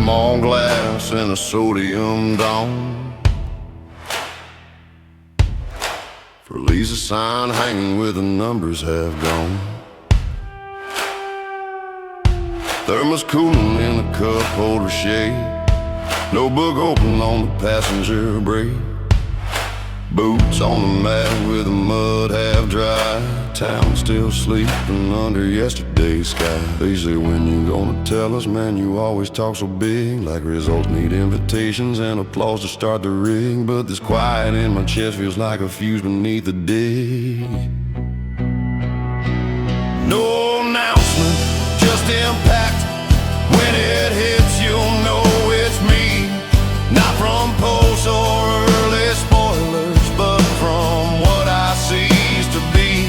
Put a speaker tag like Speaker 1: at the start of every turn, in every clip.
Speaker 1: small glass and a sodium dawn. For Lisa's sign hanging where the numbers have gone. Thermos cooling in a cup holder shade. Notebook open on the passenger brake. Boots on the mat with the mud half dry. Town still sleeping under yesterday's sky. They say, when you gonna tell us, man, you always talk so big. Like results need invitations and applause to start the rig. But this quiet in my chest feels like a fuse beneath the dig. No announcement, just impact. When it hits, you'll know it's me. Not from posts or early spoilers, but from what I cease to be.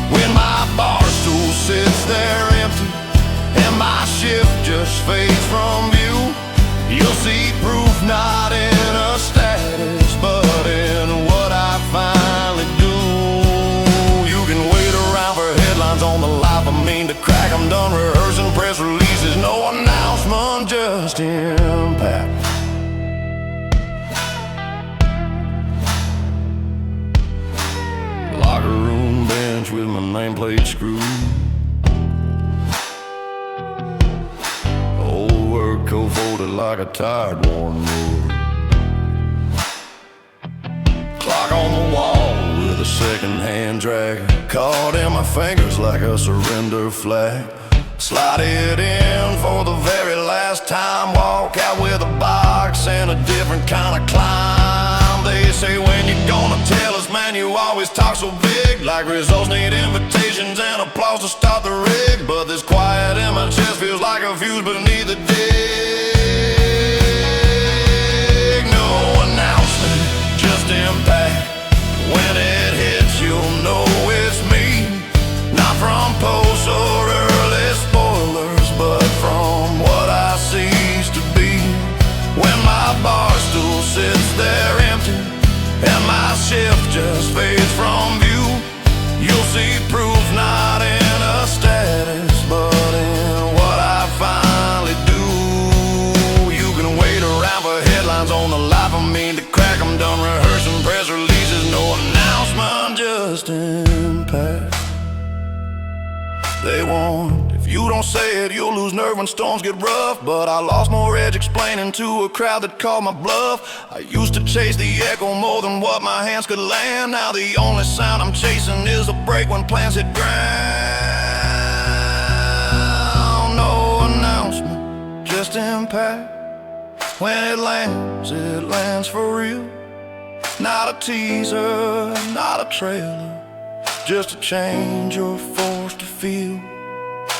Speaker 1: When my bar stool sits there empty and my shift just fades from view, you'll see proof not in a status, but in what I finally do. You can wait around for headlines on the life I mean to crack. I'm done rehearsing press releases, no announcement, just impact. Locker room bench with my nameplate screwed. Old work coat folded like a tired, worn mood. Clock on the wall with a second-hand drag. Caught in my fingers like a surrender flag. Slide it in for the very last time. Walk out with a box and a different kind of climb. They say, when you gonna tell us, man, you always talk so big. Like results need invitations and applause to start the rig. But this quiet in my chest feels like a fuse beneath the dig. No announcement, just impact. When it hits, you'll know it's me. Not from posts or early spoilers, but from what I cease to be. When my bar stool sits there empty and my shift just fades from view, you'll see proof not in a status, but in what I finally do. You can wait around for headlines on the life I mean to crack. I'm done rehearsing press releases, no announcement, just impact. They warned, if you don't say it, you'll lose nerve when storms get rough. But I lost more edge explaining to a crowd that called my bluff. I used to chase the echo more than what my hands could land. Now the only sound I'm chasing is a break when plans hit ground. No announcement, just impact. When it lands for real. Not a teaser, not a trailer, just a change you're forced to feel.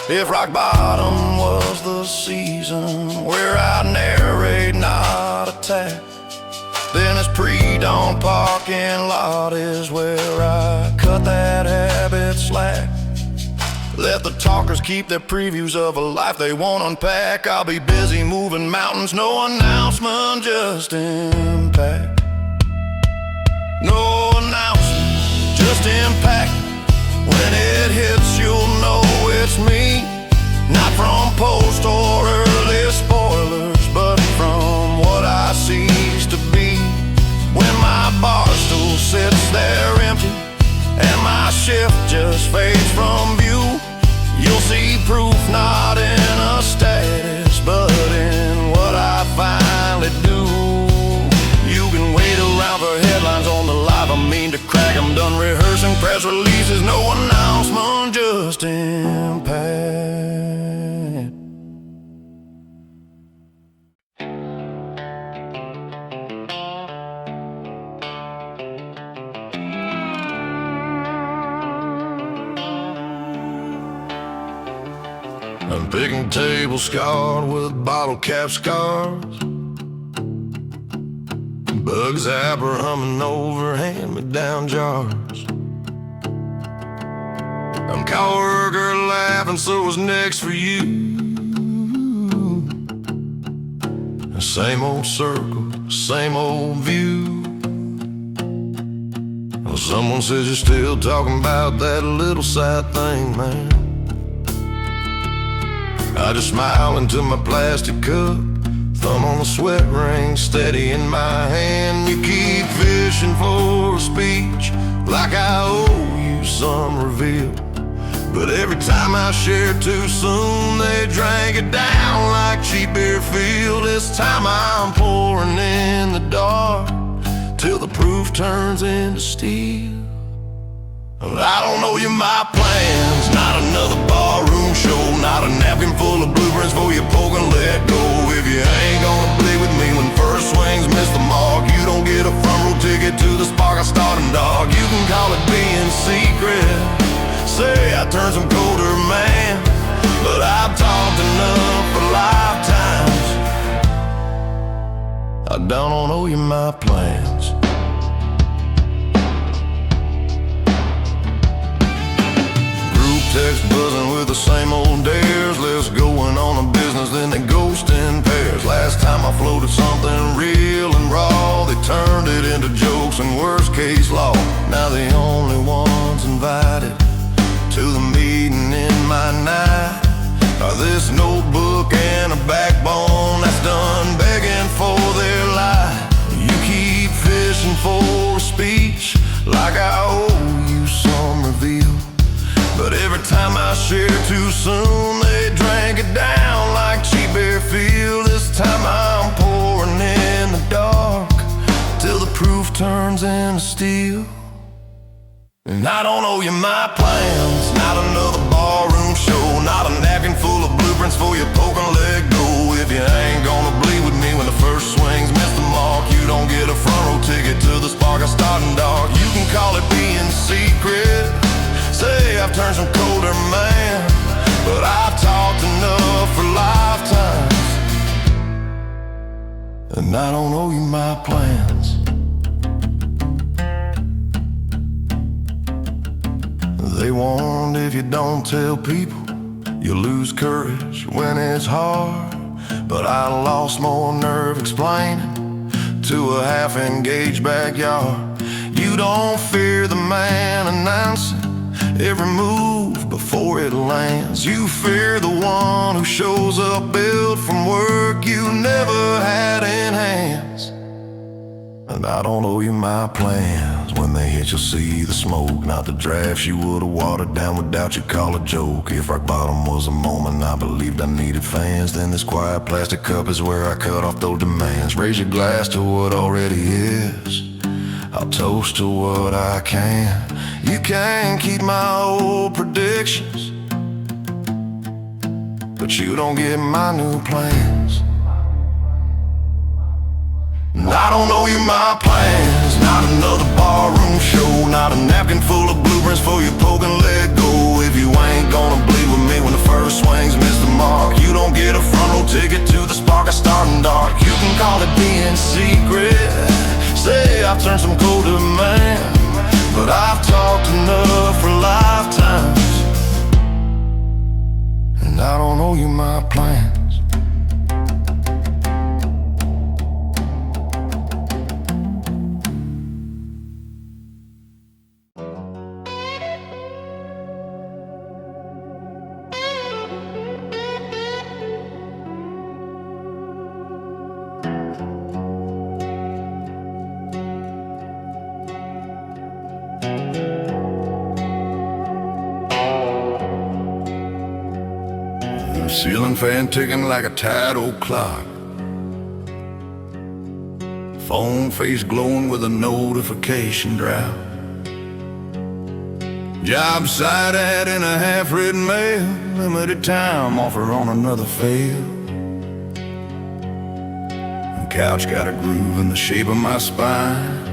Speaker 1: If rock bottom was the season where I narrate, not attack, then this pre-dawn parking lot is where I cut that habit slack. Let the talkers keep their previews of a life they won't unpack. I'll be busy moving mountains, no announcement, just impact. No announcement, just impact. When it hits, you'll know it's me. Not from post or early spoilers, but from what I cease to be. When my bar stool sits there empty and my shift just fades from view, you'll see proof not in a status, but in what I finally do. You can wait around for headlines on the life I mean to crack. I'm done rehearsing press releases, no announcement, just impact. I'm picking tables scarred with bottle cap scars. Bug zapper humming over hand-me-down jars. I'm coworker laughing, so what's next for you? The same old circle, same old view. Well, someone says you're still talking about that little side thing, man. I just smile into my plastic cup, Thumb on the sweat ring, steady in my hand. You keep fishing for a speech, like I owe you some reveal. But every time I share too soon, they drank it down like cheap beer feel. This time I'm pouring in the dark, till the proof turns into steel. I don't know you my plans, not another barroom show, not a napkin full of blueprints for you poke and let go. If you ain't gonna play with me when first swings miss the mark, you don't get a front row ticket to the spark I starting dark. You can call it being secret, say I turned some colder man, but I've talked enough for lifetimes. I don't owe you my plans. Text buzzing with the same old dares. Let's go in on a business, then they ghost in pairs. Last time I floated something real and raw, they turned it into jokes and worst case law. Now the only ones invited to the meeting in my night are this notebook and a backbone that's done begging for their life. You keep fishing for a speech, like I owe you some reveal. But every time I share too soon, they drank it down like cheap beer feel. This time I'm pouring in the dark, till the proof turns into steel. And I don't owe you my plans, not another barroom show, not a napkin full of blueprints for you poke and let go. If you ain't gonna bleed with me when the first swings miss the mark, you don't get a front row ticket to the spark I starting dark. You can call it being secret, say I've turned some colder man, but I've talked enough for lifetimes. And I don't owe you my plans. They warned if you don't tell people, you lose courage when it's hard. But I lost more nerve explaining to a half-engaged backyard. You don't fear the man announcing every move before it lands. You fear the one who shows up built from work you never had in hands. And I don't owe you my plans. When they hit you'll see the smoke, not the drafts you would've watered down without you call a joke. If rock bottom was a moment I believed I needed fans, then this quiet plastic cup is where I cut off those demands. Raise your glass to what already is, I'll toast to what I can. You can't keep my old predictions, but you don't get my new plans. And I don't owe you my plans, not another barroom show, not a napkin full of blueprints for you poke and let go. If you ain't gonna bleed with me when the first swings miss the mark, you don't get a front row ticket to the spark I starting dark. You can call it being secret, say I've turned some colder man, but I've talked enough for lifetimes. And I don't owe you my plans. Ceiling fan ticking like a tired old clock, phone face glowing with a notification drop, job site ad in a half-written mail, limited time offer on another fail. The couch got a groove in the shape of my spine,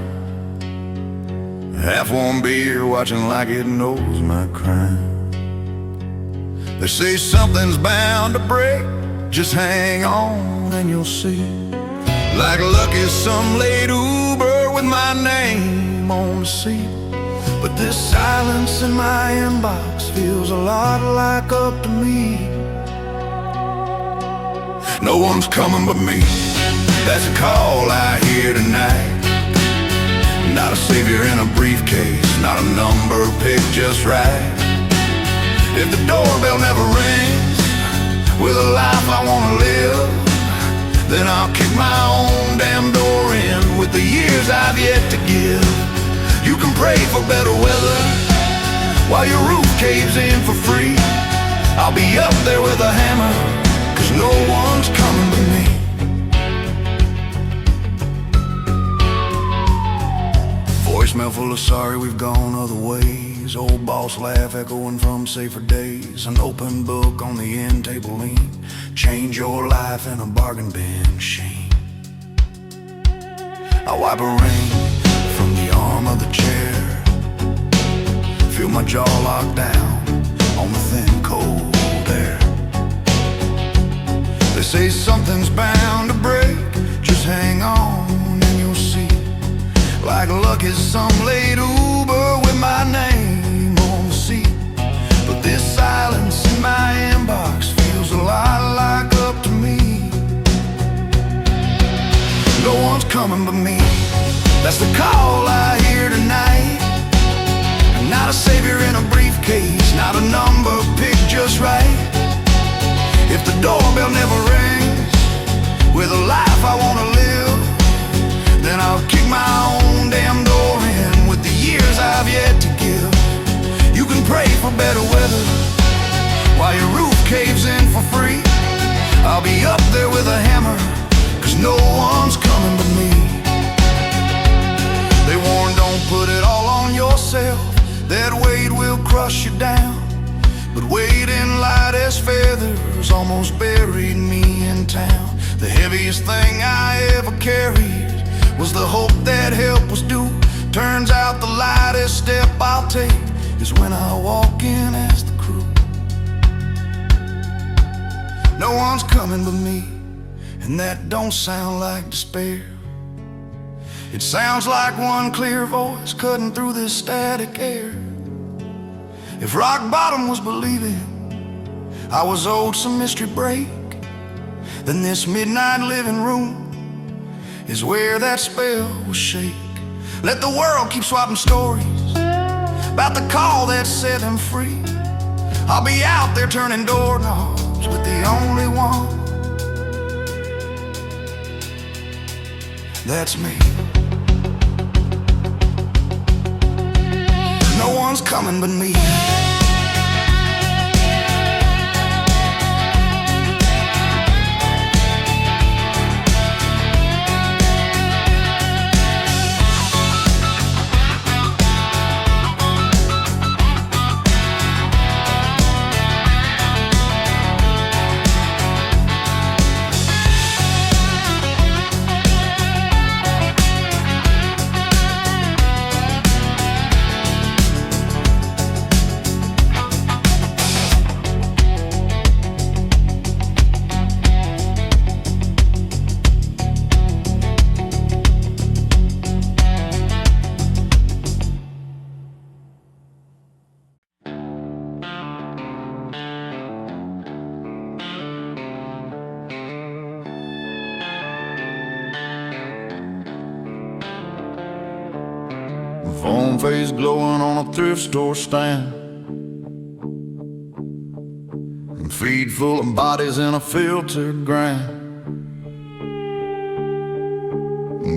Speaker 1: half-warm beer watching like it knows my crime. They say something's bound to break, just hang on and you'll see. Like luck is some late Uber with my name on the seat. But this silence in my inbox feels a lot like up to me. No one's coming but me, that's a call I hear tonight. Not a savior in a briefcase, not a number picked just right. If the doorbell never rings with a life I wanna live, then I'll kick my own damn door in with the years I've yet to give. You can pray for better weather while your roof caves in for free. I'll be up there with a hammer, 'cause no one's coming but me. Voicemail full of sorry we've gone other ways. Old boss laugh echoing from safer days. An open book on the end table lean. Change your life in a bargain bin machine. I wipe a rain from the arm of the chair. Feel my jaw locked down on the thin cold air. They say something's bound to break. Just hang on and you'll see. Like luck is some late Uber with my name on the seat. But this silence in my inbox feels a lot like up to me. No one's coming but me. That's the call I hear tonight. Not a savior in a briefcase, not a number picked just right. If the doorbell never rings with a life I wanna live, then I'll kick my own damn door in with the years I've yet to give. You can pray for better weather while your roof caves in for free. I'll be up there with a hammer, 'cause no one's coming but me. They warn, don't put it all on yourself. That weight will crush you down. But weight in light as feathers almost buried me in town. The heaviest thing I ever carried was the hope that help was due. Turns out the lightest step I'll take is when I walk in as the crew. No one's coming but me, and that don't sound like despair. It sounds like one clear voice cutting through this static air. If rock bottom was believing I was owed some mystery break, then this midnight living room is where that spell will shake. Let the world keep swapping stories about the call that set them free. I'll be out there turning doorknobs with the only one. That's me. No one's coming but me. Phone face glowing on a thrift store stand, and feed full of bodies in a filtered grand.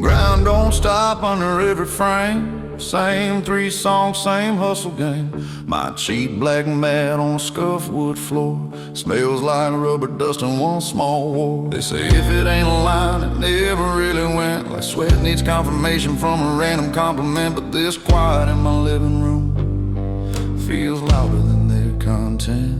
Speaker 1: Ground don't stop under every frame. Same 3 songs, same hustle game. My cheap black mat on a scuffed wood floor smells like rubber dust and one small war. They say if it ain't a line, it never really went. Like sweat needs confirmation from a random compliment. But this quiet in my living room feels louder than their content.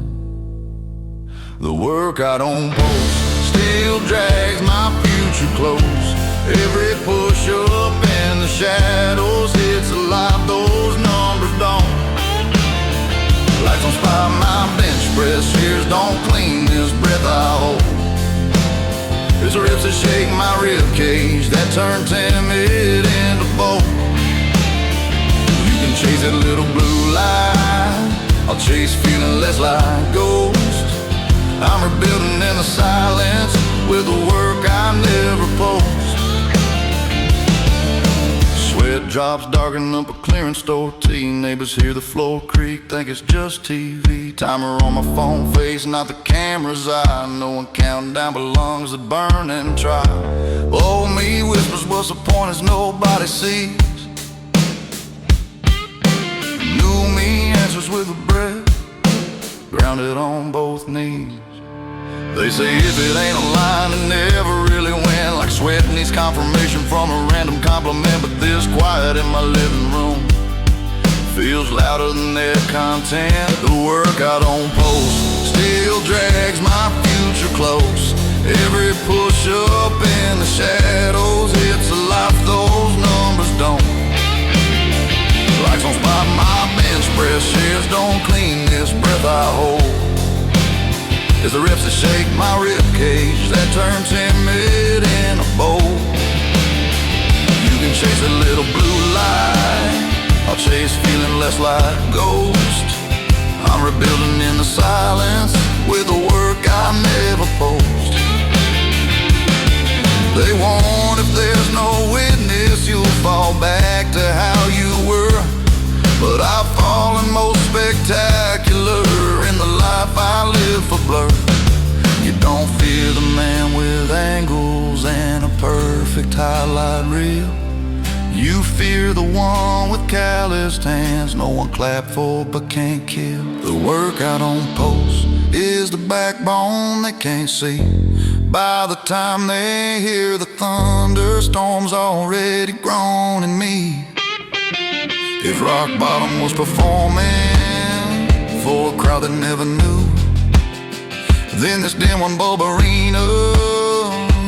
Speaker 1: The work I don't post still drags my future close. Every push up in the shadows hits alive, those numbers don't. Lights don't spot my bench press, tears don't clean this breath I hold. It's the rips that shake my rib cage that turn timid into bold. You can chase that little blue light, I'll chase feeling less like ghost. I'm rebuilding in the silence with the work I never post. Sweat Drops darken up a clearance store. Neighbors hear the floor creak, think it's just TV. Timer on my phone face, not the camera's eye. No one counting down but lungs that burn and try. Old me whispers, what's the point as nobody sees? New me answers with a breath, grounded on both knees. They say if it ain't aligned, it never really went. Like sweat needs confirmation from a random compliment. But this quiet in my living room feels louder than their content. The workout on post still drags my future close. Every push-up in the shadows hits a life those numbers don't. Lights don't spot my bench press, shares don't clean this breath I hold. It's the reps that shake my ribcage that turn timid in a bowl. You can chase a little blue light, I'll chase feeling less like a ghost. I'm rebuilding in the silence with the work I never post. They warn if there's no witness, you'll fall back to how you were. But I've fallen most spectacular in the life I live for blur. You don't fear the man with angles and a perfect highlight reel. You fear the one with calloused hands, no one clapped for but can't kill. The workout on post is the backbone they can't see. By the time they hear the thunderstorms already grown in me. If rock bottom was performing for a crowd that never knew, then this dim one bulb arena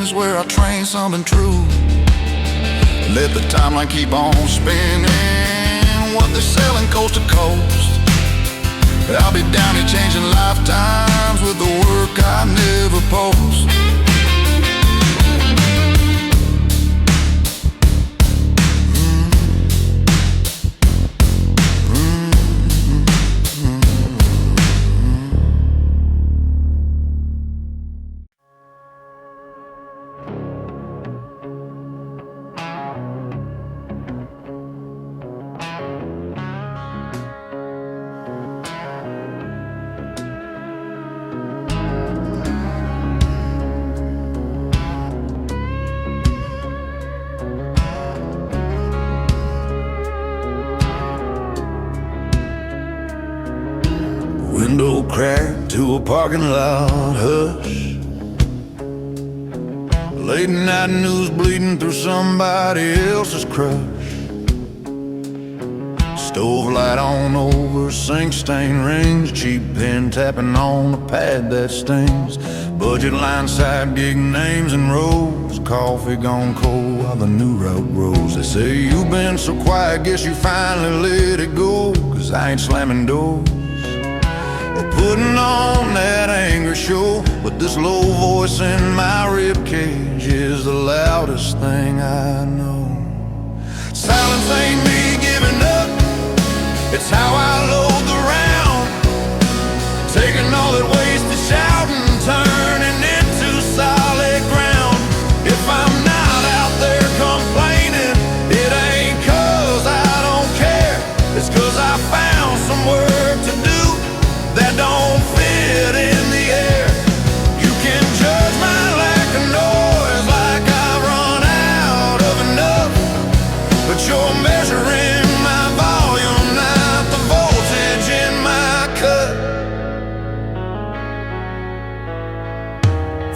Speaker 1: is where I train something true. Let the timeline keep on spinning, what they're selling coast to coast. I'll be down here changing lifetimes with the work I never post. Window cracked to a parking lot hush. Late night news bleeding through somebody else's crush. Stove light on over sink stain rings. Cheap pen tapping on a pad that stings. Budget line side gig names and rows. Coffee gone cold while the new route grows. They say you've been so quiet, guess you finally let it go. Cause I ain't slamming doors or putting on that angry show. But this low voice in my ribcage is the loudest thing I know. Silence ain't me giving up, it's how I load the round. Taking all that waste to shouting, turning into solid ground. If I'm not out there complaining, it ain't cause I don't care. It's cause I found some work to do that don't fit in the air. You can judge my lack of noise like I've run out of enough, but you're measuring my volume, not the voltage in my cut.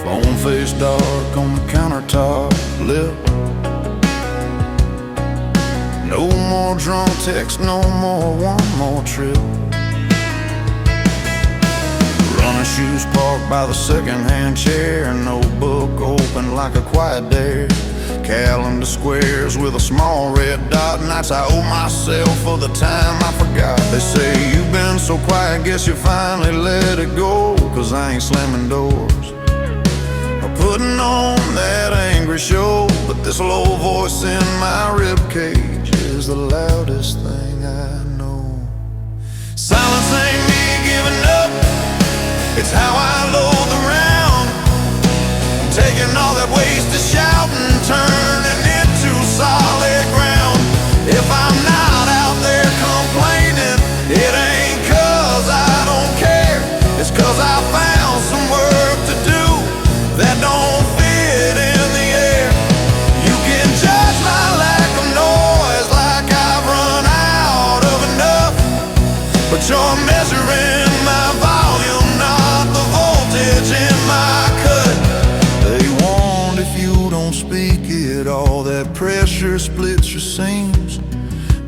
Speaker 1: Phone face dark on the countertop lip. No more drunk text, no more one more trip. Running shoes parked by the second-hand chair. Notebook open like a quiet dare. Calendar squares with a small red dot. Nights I owe myself for the time I forgot. They say you've been so quiet, guess you finally let it go. Cause I ain't slamming doors or putting on that angry show. But this low voice in my ribcage is the loudest thing I know. Silence ain't me giving up, it's how I load the round. I'm taking all that waste to shout and turning into solid ground. If don't speak at all. That pressure splits your seams.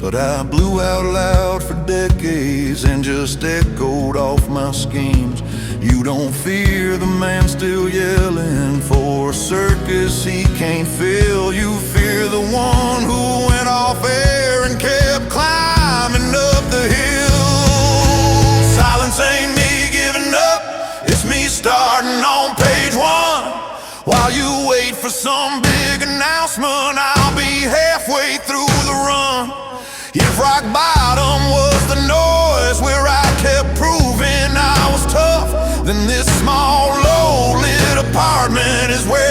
Speaker 1: But I blew out loud for decades and just echoed off my schemes. You don't fear the man still yelling for a circus he can't fill. You fear the one who went off air and kept climbing up the hill. Silence ain't me giving up, it's me starting on page one. While you wait for some big announcement, I'll be halfway through the run. If rock bottom was the noise where I kept proving I was tough, then this small low-lit apartment is where